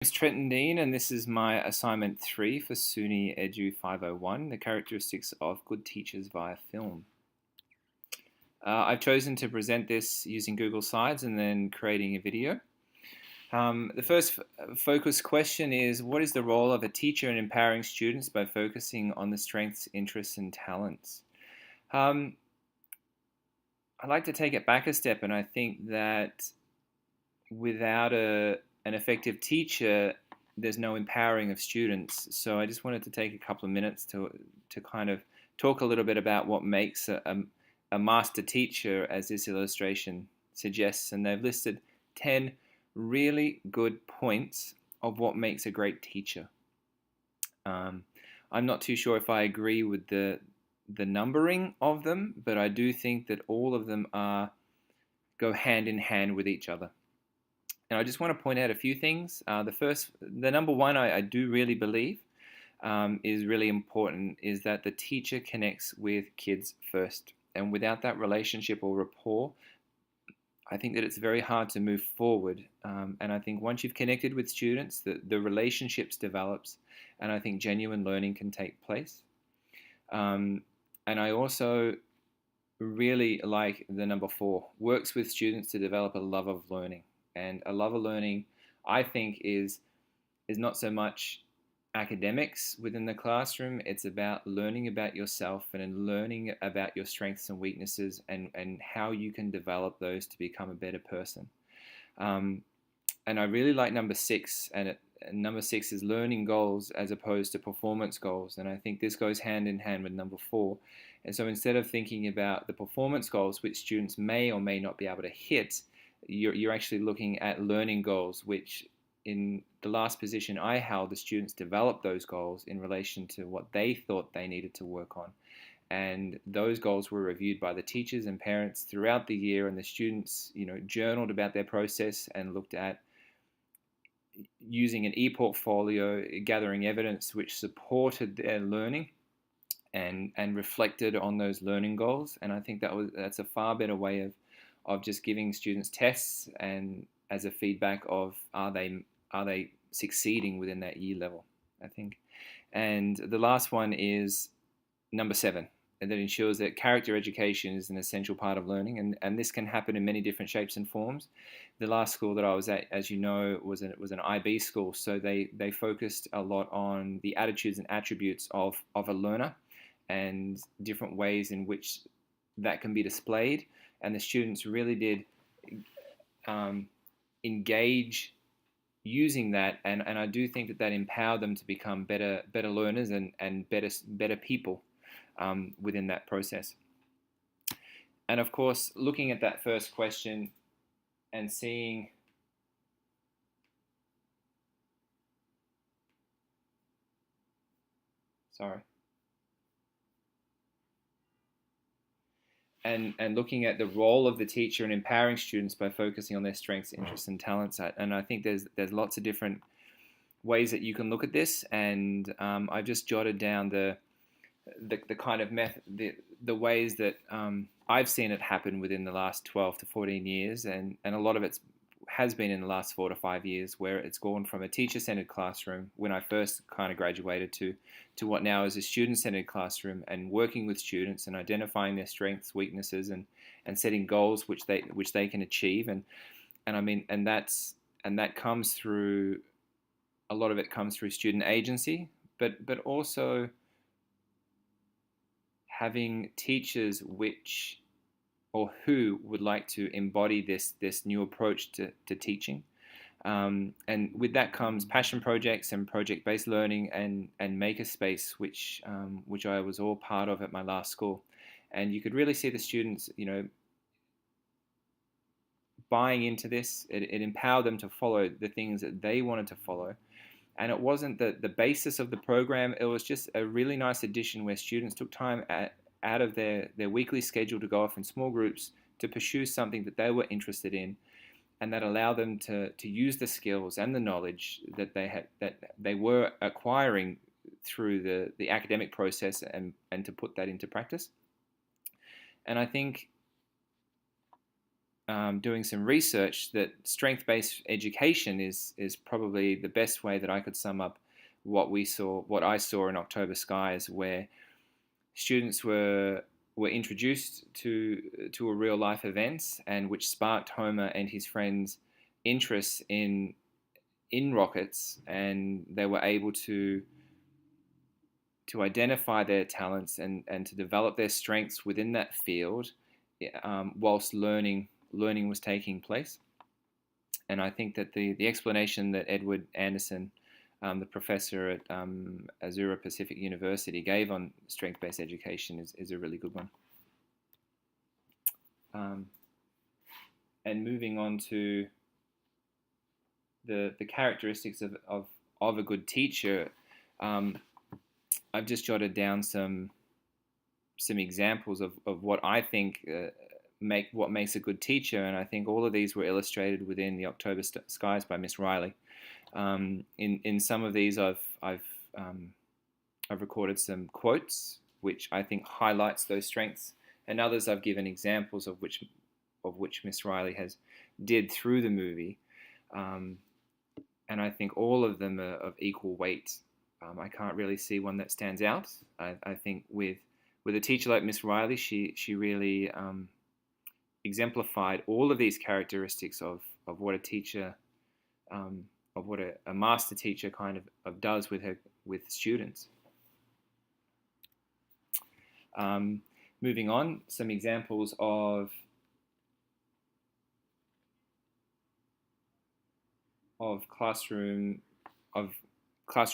It's Trenton Dean, and this is my assignment 3 for Suny Edu 501, the characteristics of good teachers via film. I've chosen to present this using Google Slides and then creating a video. The first focus question is, what is the role of a teacher in empowering students by focusing on the strengths, interests, and talents? I'd like to take it back a step, and I think that without an effective teacher, there's no empowering of students. So I just wanted to take a couple of minutes to kind of talk a little bit about what makes a master teacher, as this illustration suggests. And they've listed 10 really good points of what makes a great teacher. I'm not too sure if I agree with the numbering of them, but I do think that all of them go hand in hand with each other. And I just want to point out a few things. The number one, I do really believe is really important, is that the teacher connects with kids first. And without that relationship or rapport, I think that it's very hard to move forward. And I think once you've connected with students, the relationships develops, and I think genuine learning can take place. And I also really like the number 4, works with students to develop a love of learning. And a love of learning, I think, is not so much academics within the classroom. It's about learning about yourself and learning about your strengths and weaknesses, and how you can develop those to become a better person. And I really like number 6, and number 6 is learning goals as opposed to performance goals. And I think this goes hand in hand with number 4. And so instead of thinking about the performance goals, which students may or may not be able to hit, you're actually looking at learning goals, which in the last position I held, the students developed those goals in relation to what they thought they needed to work on. And those goals were reviewed by the teachers and parents throughout the year, and the students, journaled about their process and looked at using an e-portfolio, gathering evidence which supported their learning and reflected on those learning goals. And I think that's a far better way of just giving students tests and as a feedback of are they succeeding within that year level, I think. And the last one is number 7, and that ensures that character education is an essential part of learning, and this can happen in many different shapes and forms. The last school that I was at, as you know, was an IB school, so they focused a lot on the attitudes and attributes of a learner and different ways in which that can be displayed. And the students really did engage using that, and I do think that empowered them to become better learners and better people within that process. And of course, looking at that first question and seeing sorry and looking at the role of the teacher in empowering students by focusing on their strengths, interests, and talents. And I think there's lots of different ways that you can look at this. And I've just jotted down the kind of method, the ways that I've seen it happen within the last 12 to 14 years, and a lot of it has been in the last 4 to 5 years, where it's gone from a teacher-centered classroom when I first kind of graduated to what now is a student-centered classroom, and working with students and identifying their strengths, weaknesses, and setting goals which they can achieve. And I mean, and that comes through, a lot of it comes through student agency, but also having teachers who would like to embody this new approach to teaching. And with that comes passion projects and project-based learning and makerspace, which I was all part of at my last school. And you could really see the students, buying into this. It empowered them to follow the things that they wanted to follow. And it wasn't the basis of the program. It was just a really nice addition where students took time out of their weekly schedule to go off in small groups to pursue something that they were interested in, and that allowed them to use the skills and the knowledge that they were acquiring through the academic process and to put that into practice. And I think doing some research that strength-based education is probably the best way that I could sum up what I saw in October Skies, where students were introduced to a real life events, and which sparked Homer and his friends' interest in rockets, and they were able to identify their talents and to develop their strengths within that field, whilst learning was taking place. And I think that the explanation that Edward Anderson, the professor at Azura Pacific University, gave on strength-based education is a really good one. And moving on to the characteristics of a good teacher, I've just jotted down some examples of what I think what makes a good teacher, and I think all of these were illustrated within the October Skies by Miss Riley. In some of these, I've recorded some quotes which I think highlights those strengths, and others I've given examples of which Miss Riley has did through the movie, and I think all of them are of equal weight. I can't really see one that stands out. I think with a teacher like Miss Riley, she really exemplified all of these characteristics of what a teacher, of what a master teacher kind of does with students. Moving on, some examples of classroom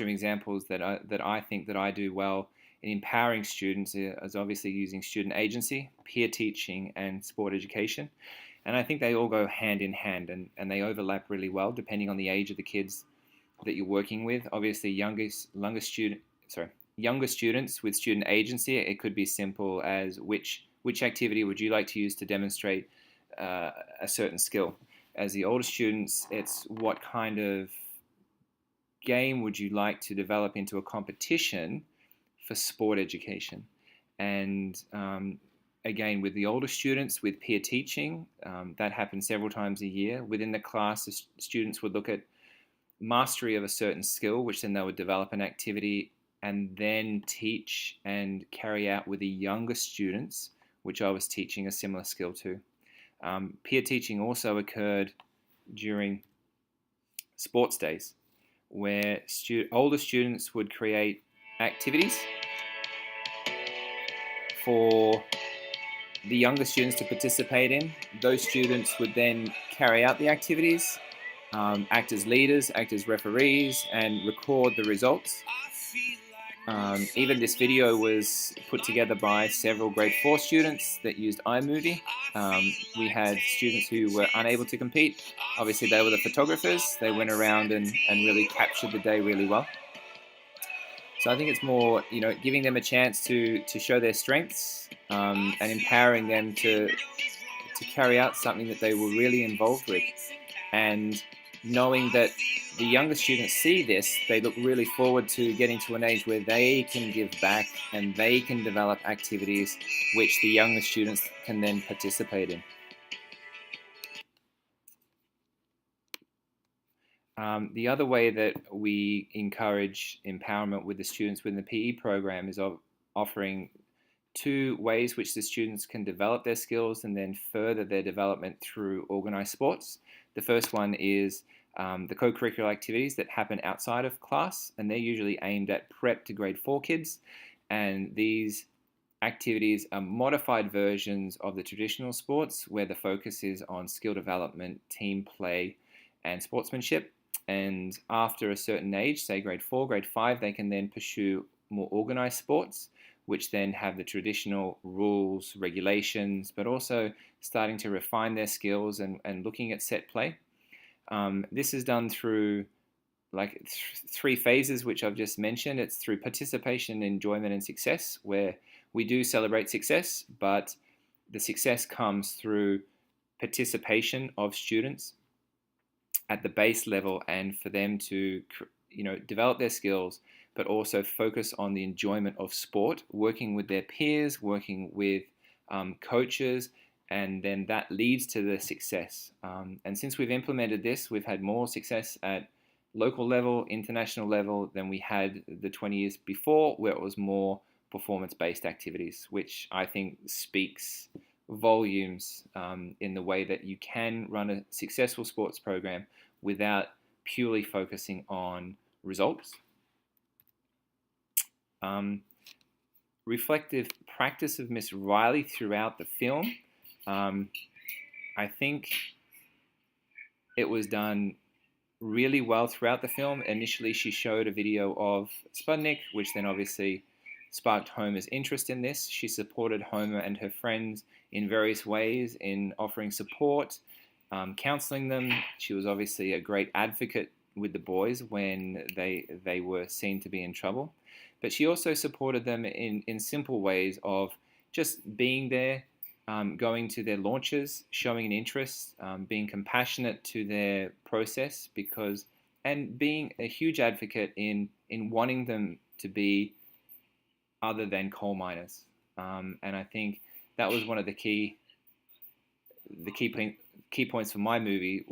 examples that I think that I do well in empowering students is obviously using student agency, peer teaching, and sport education. And I think they all go hand in hand, and they overlap really well depending on the age of the kids that you're working with. Obviously, younger students with student agency, it could be simple as which activity would you like to use to demonstrate a certain skill. As the older students, it's what kind of game would you like to develop into a competition for sport education. And again, with the older students, with peer teaching, that happens several times a year. Within the class, the students would look at mastery of a certain skill, which then they would develop an activity and then teach and carry out with the younger students, which I was teaching a similar skill to. Peer teaching also occurred during sports days, where older students would create activities for the younger students to participate in. Those students would then carry out the activities, act as leaders, act as referees, and record the results. Even this video was put together by several grade 4 students that used iMovie. We had students who were unable to compete. Obviously, they were the photographers. They went around and really captured the day really well. So I think it's more, giving them a chance to show their strengths, and empowering them to carry out something that they were really involved with. And knowing that the younger students see this, they look really forward to getting to an age where they can give back and they can develop activities which the younger students can then participate in. The other way that we encourage empowerment with the students within the PE program is offering 2 ways which the students can develop their skills and then further their development through organized sports. The first one is the co-curricular activities that happen outside of class, and they're usually aimed at prep to grade 4 kids. And these activities are modified versions of the traditional sports, where the focus is on skill development, team play, and sportsmanship. And after a certain age, say grade 4, grade 5, they can then pursue more organized sports, which then have the traditional rules, regulations, but also starting to refine their skills and looking at set play. This is done through 3 phases, which I've just mentioned. It's through participation, enjoyment, and success, where we do celebrate success, but the success comes through participation of students at the base level, and for them to develop their skills, but also focus on the enjoyment of sport, working with their peers, working with coaches, and then that leads to the success. And since we've implemented this, we've had more success at local level, international level than we had the 20 years before, where it was more performance-based activities, which I think speaks volumes in the way that you can run a successful sports program without purely focusing on results. Reflective practice of Miss Riley throughout the film. I think it was done really well throughout the film. Initially, she showed a video of Sputnik, which then obviously sparked Homer's interest in this. She supported Homer and her friends in various ways in offering support, counseling them. She was obviously a great advocate with the boys when they were seen to be in trouble. But she also supported them in simple ways of just being there, going to their launches, showing an interest, being compassionate to their process, and being a huge advocate in wanting them to be other than coal miners. And I think that was one of the key points for my movie,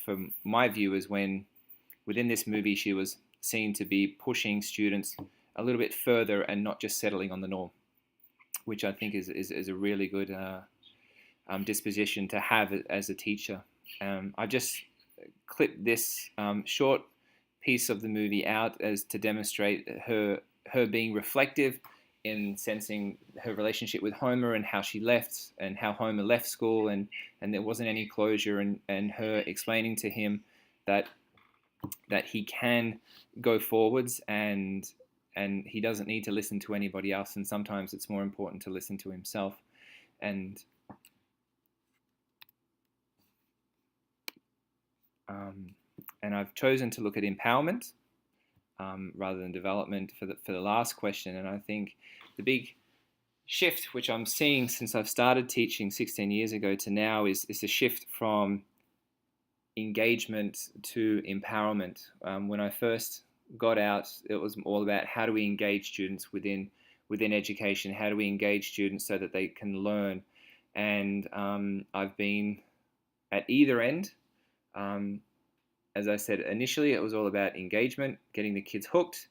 from my view, is when within this movie she was seen to be pushing students a little bit further and not just settling on the norm, which I think is a really good disposition to have as a teacher. I just clipped this short piece of the movie out as to demonstrate her being reflective in sensing her relationship with Homer and how she left and how Homer left school and there wasn't any closure, and her explaining to him that he can go forwards and he doesn't need to listen to anybody else, and sometimes it's more important to listen to himself. And I've chosen to look at empowerment rather than development for the last question. And I think the big shift which I'm seeing since I've started teaching 16 years ago to now is a shift from engagement to empowerment. When I first got out, it was all about how do we engage students within education, how do we engage students so that they can learn. And I've been at either end. As I said, initially it was all about engagement, getting the kids hooked,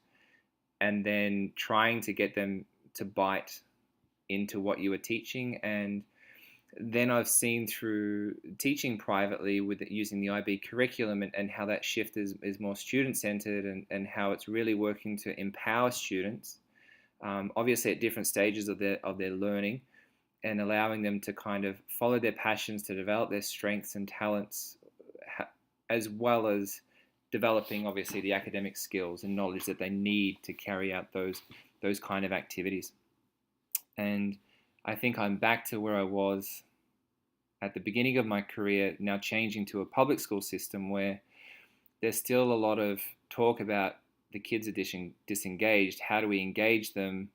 and then trying to get them to bite into what you were teaching. And then I've seen through teaching privately with using the IB curriculum and how that shift is more student-centered and how it's really working to empower students, obviously at different stages of their learning, and allowing them to kind of follow their passions, to develop their strengths and talents, as well as developing obviously the academic skills and knowledge that they need to carry out those kind of activities. And I think I'm back to where I was at the beginning of my career, now changing to a public school system where there's still a lot of talk about the kids are disengaged. How do we engage them?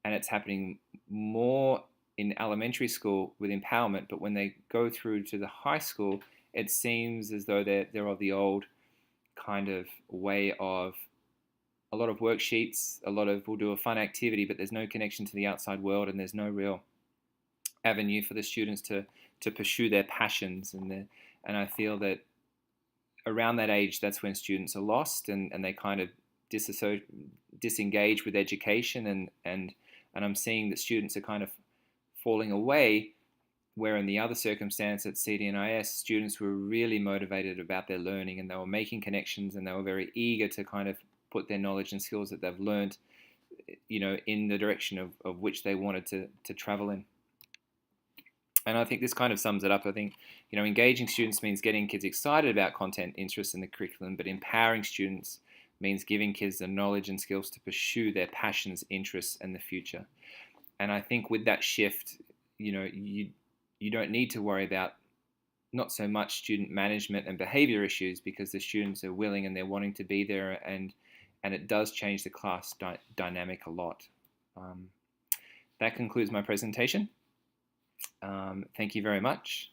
And it's happening more in elementary school with empowerment, but when they go through to the high school, it seems as though they're of the old kind of way of a lot of worksheets, we'll do a fun activity, but there's no connection to the outside world, and there's no real avenue for the students to pursue their passions. And I feel that around that age, that's when students are lost and they kind of disengage with education, and I'm seeing that students are kind of falling away, where in the other circumstance at CD&IS, students were really motivated about their learning, and they were making connections, and they were very eager to kind of put their knowledge and skills that they've learned, in the direction of which they wanted to travel in. And I think this kind of sums it up. I think, engaging students means getting kids excited about content, interest in the curriculum, but empowering students means giving kids the knowledge and skills to pursue their passions, interests, and the future. And I think with that shift, you don't need to worry about not so much student management and behavior issues, because the students are willing and they're wanting to be there, and it does change the class dynamic a lot. That concludes my presentation. Thank you very much.